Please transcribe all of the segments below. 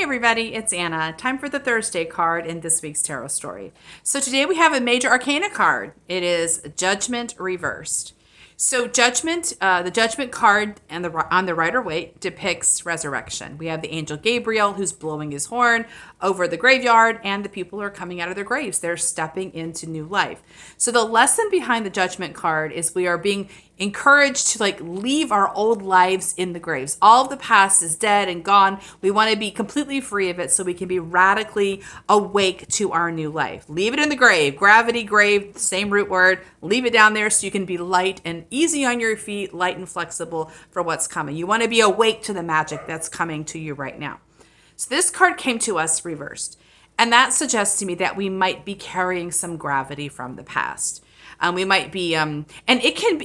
everybody, it's Anna. Time for the Thursday card in this week's tarot story. So today we have a major arcana card. It is Judgment reversed. So Judgment, the Judgment card and on the Rider-Waite depicts resurrection. We have the angel Gabriel who's blowing his horn over the graveyard, and the people are coming out of their graves. They're stepping into new life. So the lesson behind the Judgment card is we are being encouraged to leave our old lives in the graves. All of the past is dead and gone. We want to be completely free of it so we can be radically awake to our new life. Leave it in the grave. Gravity, grave, same root word. Leave it down there so you can be light and easy on your feet, light and flexible for what's coming. You want to be awake to the magic that's coming to you right now. So this card came to us reversed. And that suggests to me that we might be carrying some gravity from the past. We might be, and it can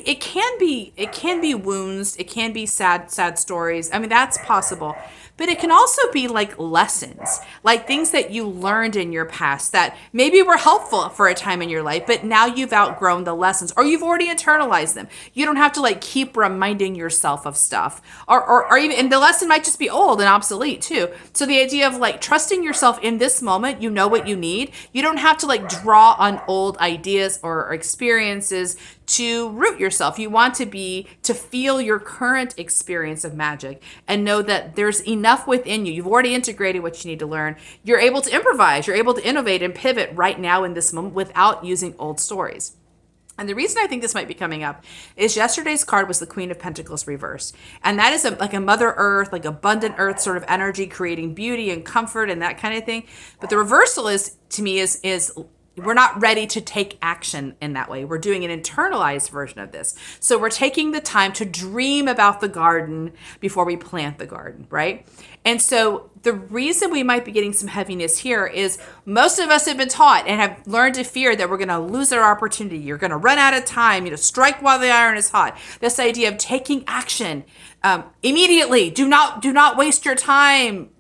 be wounds. It can be sad stories. I mean, that's possible, but it can also be like lessons, like things that you learned in your past that maybe were helpful for a time in your life, but now you've outgrown the lessons or you've already internalized them. You don't have to keep reminding yourself of stuff or even, and the lesson might just be old and obsolete too. So the idea of trusting yourself in this moment, you know what you need. You don't have to draw on old ideas or experiences to root yourself. You want to feel your current experience of magic and know that there's enough within you. You've already integrated what you need to learn. You're able to improvise. You're able to innovate and pivot right now in this moment without using old stories. And the reason I think this might be coming up is yesterday's card was the Queen of Pentacles reversed. And that is a Mother Earth, abundant earth sort of energy, creating beauty and comfort and that kind of thing. But the reversal is we're not ready to take action in that way. We're doing an internalized version of this. So we're taking the time to dream about the garden before we plant the garden, right? And so the reason we might be getting some heaviness here is most of us have been taught and have learned to fear that we're going to lose our opportunity. You're going to run out of time, strike while the iron is hot. This idea of taking action immediately. Do not waste your time,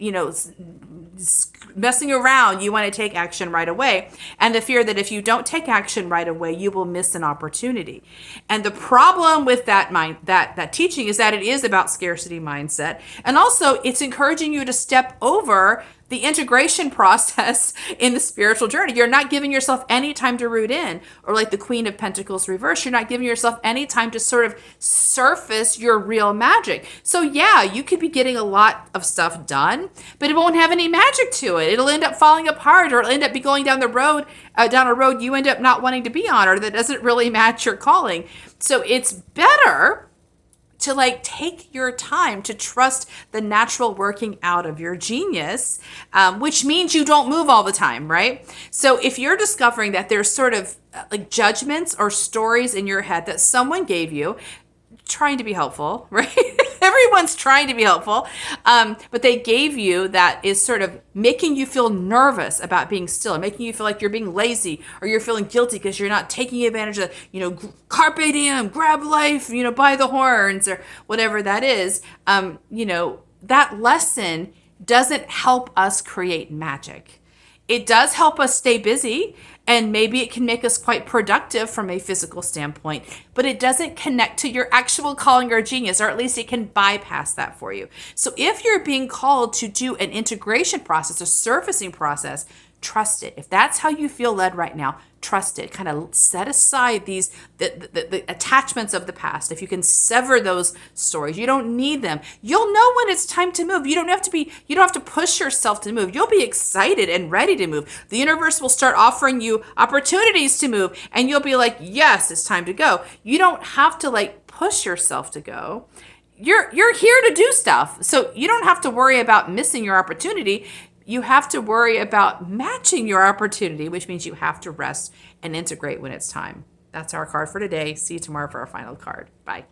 messing around. You want to take action right away. And the fear that if you don't take action right away, you will miss an opportunity. And the problem with that teaching is that it is about scarcity mindset. And also it's encouraging you to step over the integration process in the spiritual journey. You're not giving yourself any time to root in, or like the Queen of Pentacles reverse, you're not giving yourself any time to sort of surface your real magic. So yeah, you could be getting a lot of stuff done, but it won't have any magic to it. It'll end up falling apart, or it'll end up be going down a road you end up not wanting to be on, or that doesn't really match your calling. So it's better to take your time to trust the natural working out of your genius, which means you don't move all the time, right? So if you're discovering that there's sort of judgments or stories in your head that someone gave you, trying to be helpful, right? Everyone's trying to be helpful. But they gave you that is sort of making you feel nervous about being still, and making you feel like you're being lazy or you're feeling guilty because you're not taking advantage of, carpe diem, grab life, by the horns or whatever that is. That lesson doesn't help us create magic. It does help us stay busy, and maybe it can make us quite productive from a physical standpoint, but it doesn't connect to your actual calling or genius, or at least it can bypass that for you. So if you're being called to do an integration process, a surfacing process, trust it. If that's how you feel led right now, trust it. Kind of set aside the attachments of the past. If you can sever those stories, you don't need them. You'll know when it's time to move. You don't have to push yourself to move. You'll be excited and ready to move. The universe will start offering you opportunities to move, and you'll be like, yes, it's time to go. You don't have to push yourself to go. You're here to do stuff. So you don't have to worry about missing your opportunity. You have to worry about matching your opportunity, which means you have to rest and integrate when it's time. That's our card for today. See you tomorrow for our final card. Bye.